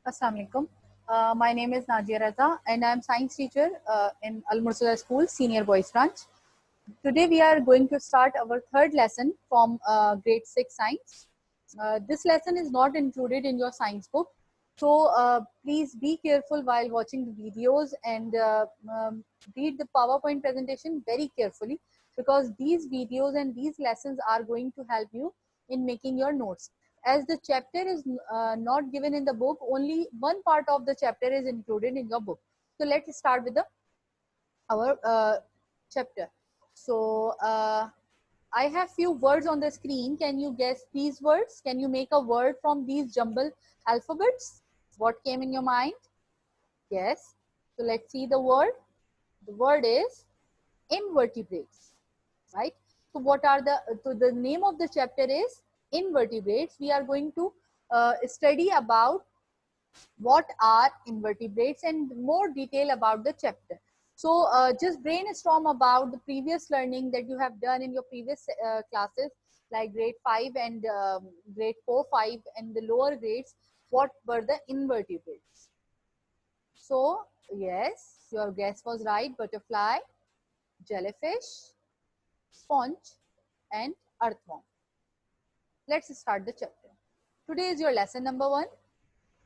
Assalamu alaikum. My name is Najia Raza and I am science teacher in Al Mursala School, Senior Boys Branch. Today we are going to start our third lesson from grade 6 science. This lesson is not included in your science book. So please be careful while watching the videos and read the PowerPoint presentation very carefully, because these videos and these lessons are going to help you in making your notes. As the chapter is not given in the book, only one part of the chapter is included in your book. So let's start with our chapter. So I have few words on the screen. Can you guess these words? Can you make a word from these jumble alphabets? What came in your mind? Yes. So let's see the word. The word is invertebrates, right? So what are the name of the chapter is invertebrates. We are going to study about what are invertebrates and more detail about the chapter. So just brainstorm about the previous learning that you have done in your previous classes, like grade 5 and grade 4, 5 and the lower grades. What were the invertebrates? So yes, your guess was right. Butterfly, jellyfish, sponge and earthworm. Let's start the chapter. Today is your lesson number 1.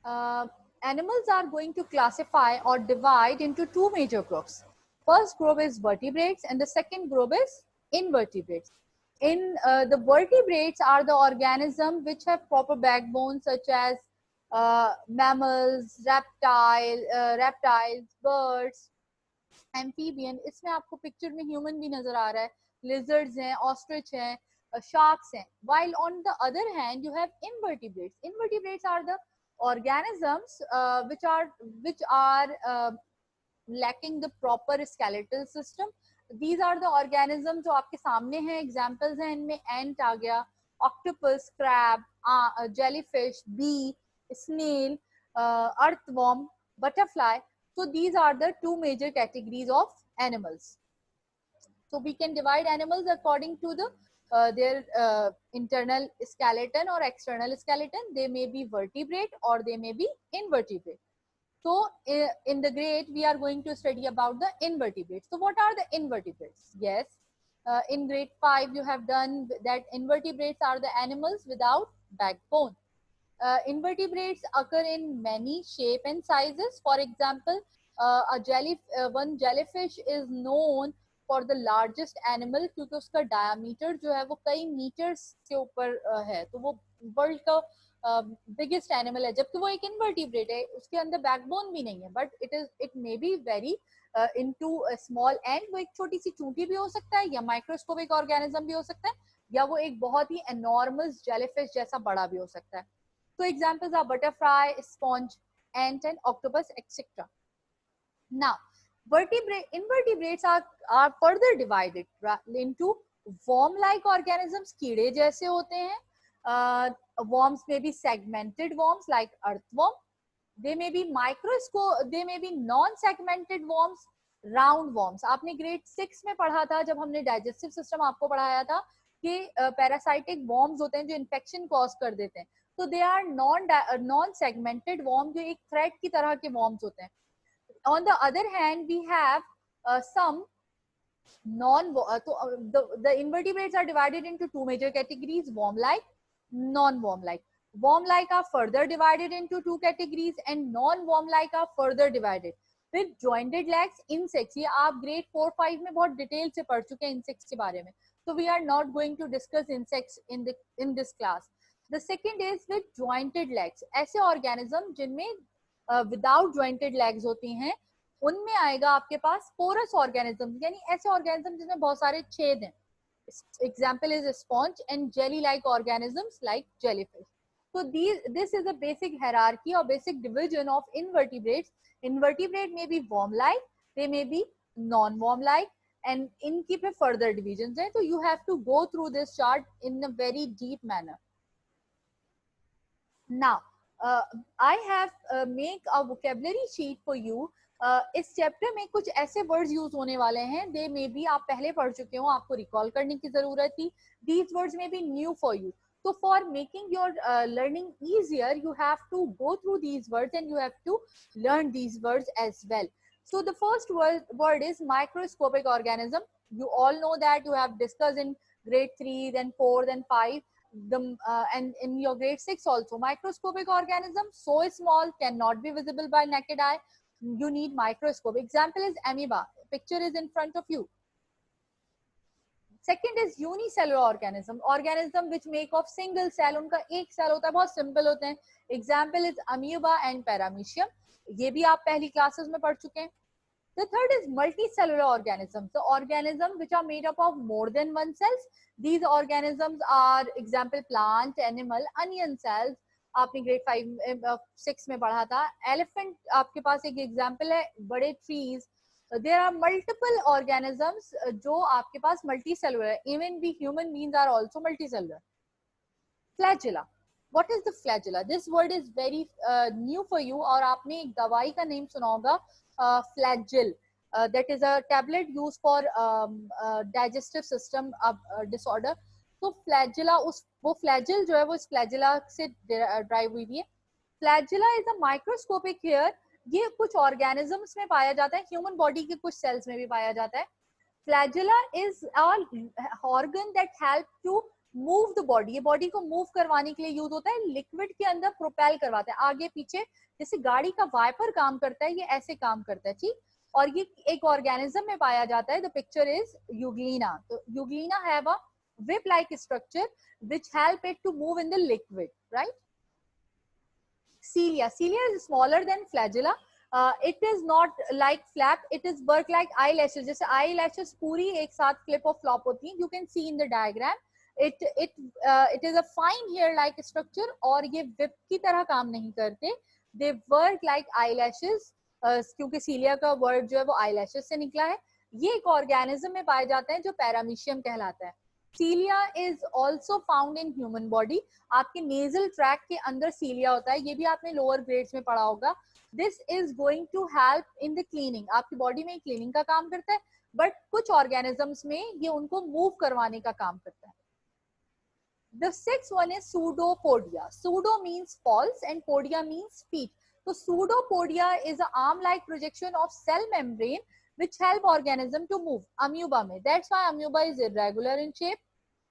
uh, Animals are going to classify or divide into two major groups. First group is vertebrates and the second group is invertebrates. In the vertebrates are the organisms which have proper backbone, such as mammals, reptiles, birds, amphibian. इसमें आपको picture में human भी नजर आ रहा है, lizards हैं, ostrich हैं, sharks हैं. While on the other hand you have invertebrates. Invertebrates are the organisms which are lacking the proper skeletal system. These are the organisms जो आपके सामने हैं. Examples हैं इनमें ant आ गया, octopus, crab, jellyfish, bee, snail, earthworm, butterfly. So these are the two major categories of animals. So we can divide animals according to their internal skeleton or external skeleton. They may be vertebrate or they may be invertebrate. So in the grade, we are going to study about the invertebrates. So what are the invertebrates? Yes, in grade 5, you have done that invertebrates are the animals without backbone. Invertebrates occur in many shape and sizes. For example, one jellyfish is known for the largest animal, क्योंकि उसका diameter जो है वो कई meters के ऊपर है, तो वो world का biggest animal है, जबकि वो एक invertebrate है, उसके अंदर backbone भी नहीं है, but it may be very into a small ant. वो एक छोटी सी चूंटी भी हो सकता है, या microscopic organism भी हो सकता है, या वो एक बहुत ही enormous jellyfish जैसा बड़ा भी हो सकता है. So examples are butterfly, sponge, ant and octopus, etc. Now, invertebrates are further divided into worm-like organisms, कीड़े जैसे होते हैं. Worms may be segmented worms like earthworm. They may be they may be non-segmented worms, round worms. आपने grade 6 में पढ़ा था जब हमने digestive system आपको पढ़ाया था कि parasitic worms होते हैं जो infection cause कर देते हैं. तो they are non segmented worm, जो एक थ्रेड की तरह के वर्म्स होते हैं. On the other hand we have some non the invertebrates are divided into two major categories: worm like, non worm like. Worm like are further divided into two categories and non worm like are further divided with jointed legs. Insects, ये आप grade 4 5 में बहुत detail से पढ़ चुके हैं insects के बारे में, so we are not going to discuss insects in this class. The second is with jointed legs. ऐसे organism जिनमें विदाउट jointed legs होती हैं, उनमें आएगा आपके पास पोरस ऑर्गेनिज्म, यानी ऐसे ऑर्गेनिज्म जिसमें बहुत सारे छेद हैं. Example is sponge and jelly-like organisms like jellyfish. So this is a basic hierarchy or basic division of invertebrates. Invertebrate may be worm-like, they may be non-worm-like, and इनकी पे further divisions हैं. So you have to go through this chart in a very deep manner. Now, I have make a vocabulary sheet for you. इस chapter में कुछ ऐसे words use होने वाले हैं, दे मे बी आप पहले पढ़ चुके हो, आपको रिकॉल करने की जरूरत थी. These words may be new for you. So for making your learning easier, you have to go through these words and you have to learn these words as well. So the first word is microscopic organism. You all know that, you have discussed in grade 3, then 4, then 5, and in your grade 6 also. Microscopic organism, so small, cannot be visible by naked eye. You need microscope. Example is amoeba. Picture is in front of you. Second is unicellular organism, organism which make of single cell, उनका एक cell होता है, बहुत simple होते हैं. Example is amoeba and paramecium, ये भी आप पहली क्लासेस में पढ़ चुके हैं. The third is multicellular organisms, the organisms which are made up of more than one cells. These organisms are example plant, animal, onion cells. आपने ग्रेड 5 6 में पढ़ा था. एलिफेंट आपके पास एक एग्जाम्पल है. बड़े trees, there are multiple organisms जो आपके पास multicellular है. Even we human beings are also multicellular. Flagella. What is the flagella? This word is very new for you. और आपने एक दवाई का नेम सुना होगा, flagell. That is a tablet used for digestive system disorder. तो flagella, वो flagell जो है वो इस flagella से derive हुई है. Flagella is a microscopic hair. ये कुछ ऑर्गेनिजम्स में पाया जाता है, ह्यूमन बॉडी के कुछ सेल्स में भी पाया जाता है. Flagella is a organ that help to move the body. ये बॉडी को मूव करवाने के लिए यूज होता है. लिक्विड के अंदर प्रोपेल करवाता है आगे पीछे, जैसे गाड़ी का वाइपर काम करता है, ये ऐसे काम करता है. ठीक. और ये एक ऑर्गेनिज्म में पाया जाता है. The picture is euglena. तो euglena have a whip like structure which help it to move in the liquid, right? Cilia. Cilia is smaller than flagella. It is not like flap. It is work like eyelashes. जैसे eyelashes पूरी एक साथ flip और flop होती हैं. You can see in the diagram. It is a fine hair-like structure और ये whip की तरह काम नहीं करते. They work like eyelashes. क्योंकि cilia का word जो है वो eyelashes से निकला है. ये एक organism में पाए जाते हैं जो पैरामीशियम कहलाता है. Cilia is also found in human body. आपके नेजल ट्रैक के अंदर सीलिया होता है, ये भी आपने लोअर ग्रेड्स में पढ़ा होगा. This is going to help in the cleaning. आपकी बॉडी में क्लीनिंग का काम करता है, बट कुछ ऑर्गेनिजम्स में ये उनको मूव करवाने का काम करता है. The sixth one is pseudopodia. Pseudo means false and podia means feet. So pseudopodia is an arm-like projection of cell membrane which help organism to move. Amoeba में, that's why amoeba is irregular in shape.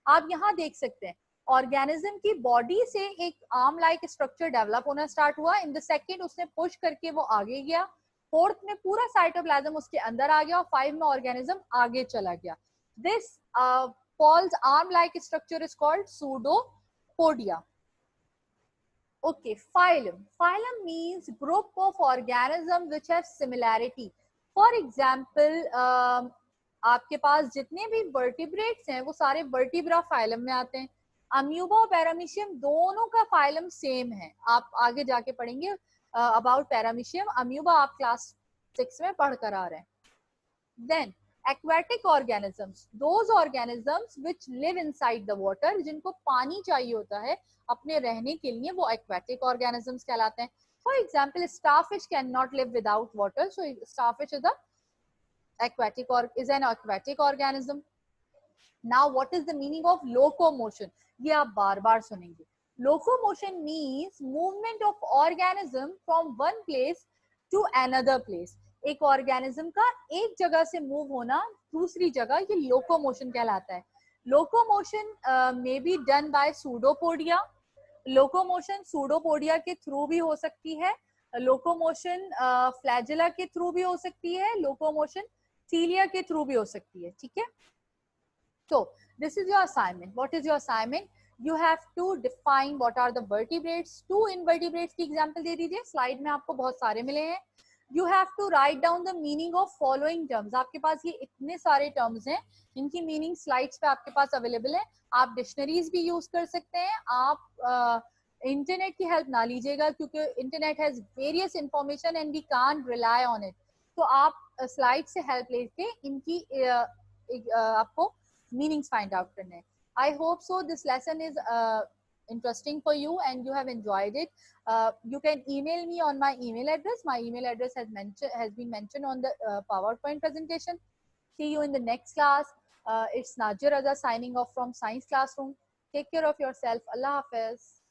आप यहाँ देख सकते हैं organism की body से एक arm like structure develop होना स्टार्ट हुआ. इन द सेकंड उसने पुश करके वो आगे गया. फोर्थ में पूरा साइटोप्लाज्म उसके अंदर आ गया और 5 में ऑर्गेनिज्म आगे चला गया. This Paul's arm-like structure is called pseudopodia. Okay, phylum. Phylum means group of organisms which have similarity. For example, आपके पास जितने भी vertebrates हैं वो सारे vertebra phylum में आते हैं. अम्यूबा और पैरामीशियम दोनों का phylum सेम है. आप आगे जाके पढ़ेंगे about पैरामीशियम. अम्यूबा आप क्लास 6 में पढ़ कर आ रहे हैं. Then aquatic organisms, those organisms which live inside the water, जिनको पानी चाहिए होता है अपने रहने के लिए, वो aquatic organisms कहलाते हैं. For example, starfish cannot live without water, so starfish is an aquatic organism. Now, what is the meaning of locomotion? ये आप बार बार सुनेंगे. Locomotion means movement of organism from one place to another place. एक organism का एक जगह से move होना दूसरी जगह, ये लोकोमोशन कहलाता है. Locomotion may be done by pseudopodia. Locomotion pseudopodia के थ्रू भी हो सकती है. लोकोमोशन फ्लैजेला के थ्रू भी हो सकती है. लोकोमोशन सीलिया के थ्रू भी हो सकती है. ठीक है. So this is your assignment. What is your assignment? You have to define what are the vertebrates. 2 invertebrates की एग्जाम्पल दे दीजिए. स्लाइड में आपको बहुत सारे मिले हैं. You have to write down the meaning of following terms. आपके पास ये इतने सारे terms हैं, इनकी मीनिंग स्लाइड्स पे आपके पास अवेलेबल है. आप डिक्शनरीज भी यूज कर सकते हैं. आप इंटरनेट की हेल्प ना लीजिएगा क्योंकि internet has various information and we can't rely on it. तो आप स्लाइड से हेल्प लेके इनकी आपको मीनिंग्स फाइंड आउट करने हैं. I hope so this lesson is interesting for you and you have enjoyed it. You can email me on my email address. My email address has been mentioned on the PowerPoint presentation. See you in the next class. It's Najir Raza signing off from Science Classroom. Take care of yourself. Allah Hafiz.